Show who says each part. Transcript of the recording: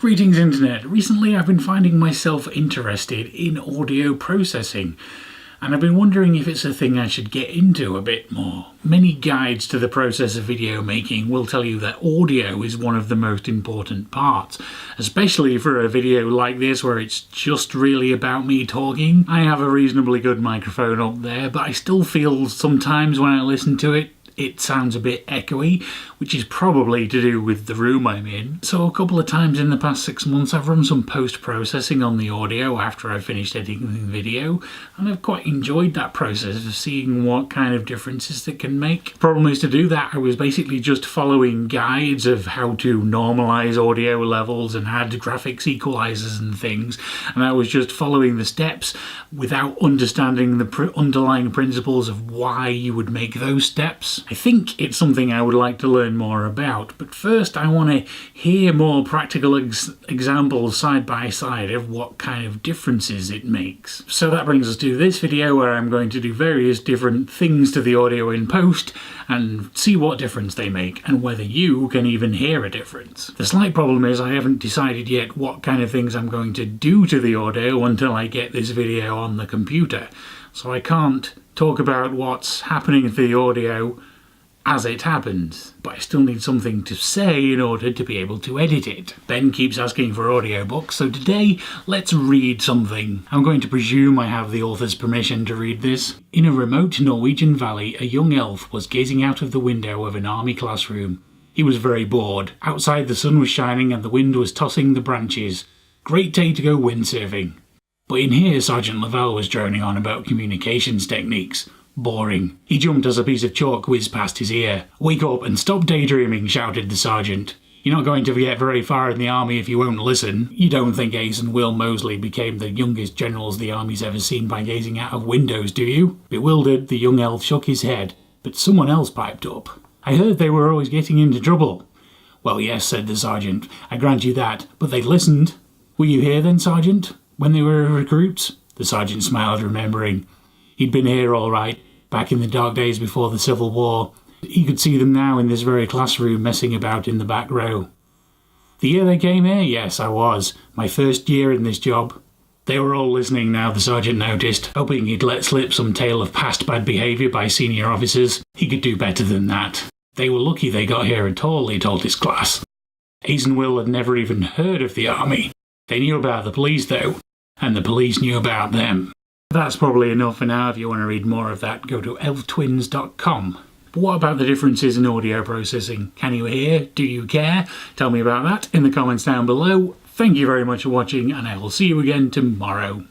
Speaker 1: Greetings Internet! Recently I've been finding myself interested in audio processing, and I've been wondering if it's a thing I should get into a bit more. Many guides to the process of video making will tell you that audio is one of the most important parts, especially for a video like this where it's just really about me talking. I have a reasonably good microphone up there, but I still feel sometimes when I listen to it, it sounds a bit echoey, which is probably to do with the room I'm in. So a couple of times in the past 6 months I've run some post-processing on the audio after I finished editing the video, and I've quite enjoyed that process of seeing what kind of differences it can make. The problem is, to do that I was basically just following guides of how to normalise audio levels and add graphics equalizers and things, and I was just following the steps without understanding the underlying principles of why you would make those steps. I think it's something I would like to learn more about, but first I want to hear more practical examples side by side of what kind of differences it makes. So that brings us to this video where I'm going to do various different things to the audio in post and see what difference they make and whether you can even hear a difference. The slight problem is I haven't decided yet what kind of things I'm going to do to the audio until I get this video on the computer, so I can't talk about what's happening to the audio as it happens, but I still need something to say in order to be able to edit it. Ben keeps asking for audiobooks, so today let's read something. I'm going to presume I have the author's permission to read this. In a remote Norwegian valley, a young elf was gazing out of the window of an army classroom. He was very bored. Outside the sun was shining and the wind was tossing the branches. Great day to go windsurfing. But in here Sergeant Lavelle was droning on about communications techniques. Boring. He jumped as a piece of chalk whizzed past his ear. "Wake up and stop daydreaming," shouted the sergeant. "You're not going to get very far in the army if you won't listen. You don't think Ace and Will Mosley became the youngest generals the army's ever seen by gazing out of windows, do you?" Bewildered, the young elf shook his head, but someone else piped up. "I heard they were always getting into trouble." "Well, yes," said the sergeant, "I grant you that, but they listened." "Were you here then, Sergeant, when they were recruits?" The sergeant smiled, remembering. He'd been here all right, back in the dark days before the Civil War. He could see them now in this very classroom messing about in the back row. "The year they came here? Yes, I was. My first year in this job." They were all listening now, the sergeant noticed, hoping he'd let slip some tale of past bad behaviour by senior officers. He could do better than that. They were lucky they got here at all, he told his class. Ace and Will had never even heard of the army. They knew about the police though, and the police knew about them. That's probably enough for now. If you want to read more of that, go to elftwins.com. But what about the differences in audio processing? Can you hear? Do you care? Tell me about that in the comments down below. Thank you very much for watching, and I will see you again tomorrow.